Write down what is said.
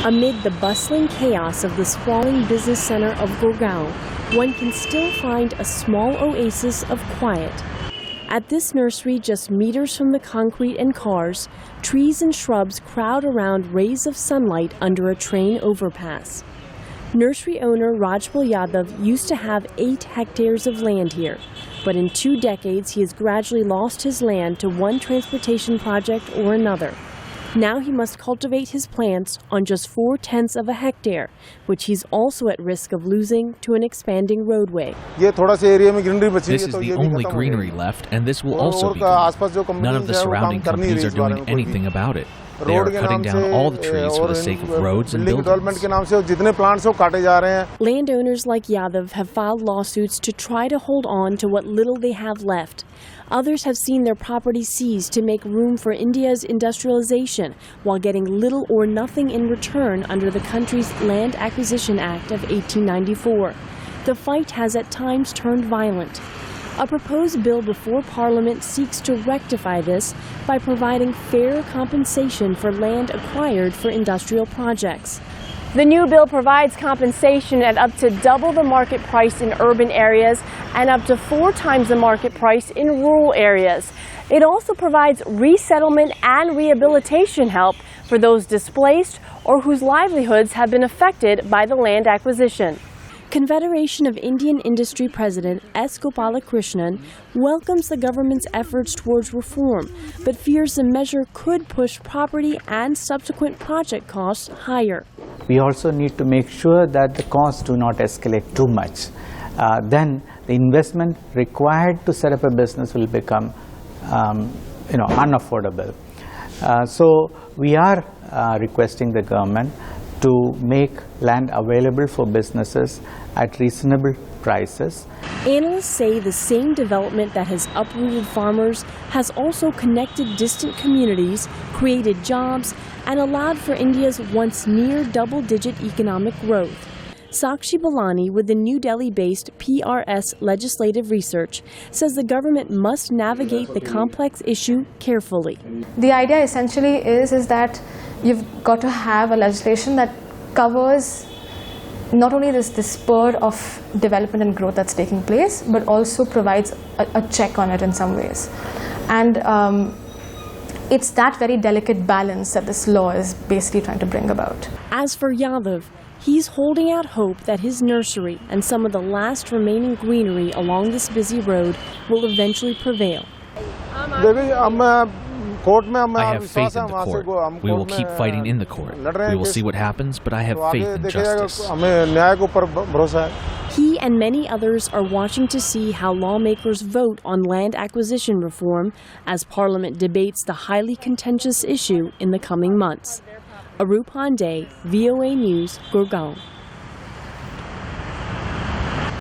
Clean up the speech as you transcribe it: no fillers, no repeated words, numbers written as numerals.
Amid the bustling chaos of the sprawling business center of Gurgaon, one can still find a small oasis of quiet. At this nursery, just meters from the concrete and cars, trees and shrubs crowd around rays of sunlight under a train overpass. Nursery owner Rajpal Yadav used to have 8 hectares of land here, but in 2 decades he has gradually lost his land to one transportation project or another. Now he must cultivate his plants on just 4/10 of a hectare, which he's also at risk of losing to an expanding roadway. This is the only greenery left, and this will also be gone. None of the surrounding companies are doing anything about it. They are cutting down all the trees for the sake of roads and buildings. Landowners like Yadav have filed lawsuits to try to hold on to what little they have left. Others have seen their property seized to make room for India's industrialization, while getting little or nothing in return under the country's Land Acquisition Act of 1894. The fight has at times turned violent. A proposed bill before Parliament seeks to rectify this by providing fair compensation for land acquired for industrial projects. The new bill provides compensation at up to double the market price in urban areas and up to 4 times the market price in rural areas. It also provides resettlement and rehabilitation help for those displaced or whose livelihoods have been affected by the land acquisition. Confederation of Indian Industry President S. Gopalakrishnan welcomes the government's efforts towards reform, but fears the measure could push property and subsequent project costs higher. We also need to make sure that the costs do not escalate too much. Then the investment required to set up a business will become unaffordable. So we are requesting the government to make land available for businesses at reasonable prices. Analysts say the same development that has uprooted farmers has also connected distant communities, created jobs, and allowed for India's once near double-digit economic growth. Sakshi Balani with the New Delhi-based PRS Legislative Research says the government must navigate the complex issue carefully. The idea essentially is that you've got to have a legislation that covers not only this spur of development and growth that's taking place, but also provides a check on it in some ways. And it's that very delicate balance that this law is basically trying to bring about. As for Yadav, he's holding out hope that his nursery and some of the last remaining greenery along this busy road will eventually prevail. I have faith in the court. We will keep fighting in the court. We will see what happens, but I have faith in justice. He and many others are watching to see how lawmakers vote on land acquisition reform as Parliament debates the highly contentious issue in the coming months. Aru Pande, VOA News, Gurgaon.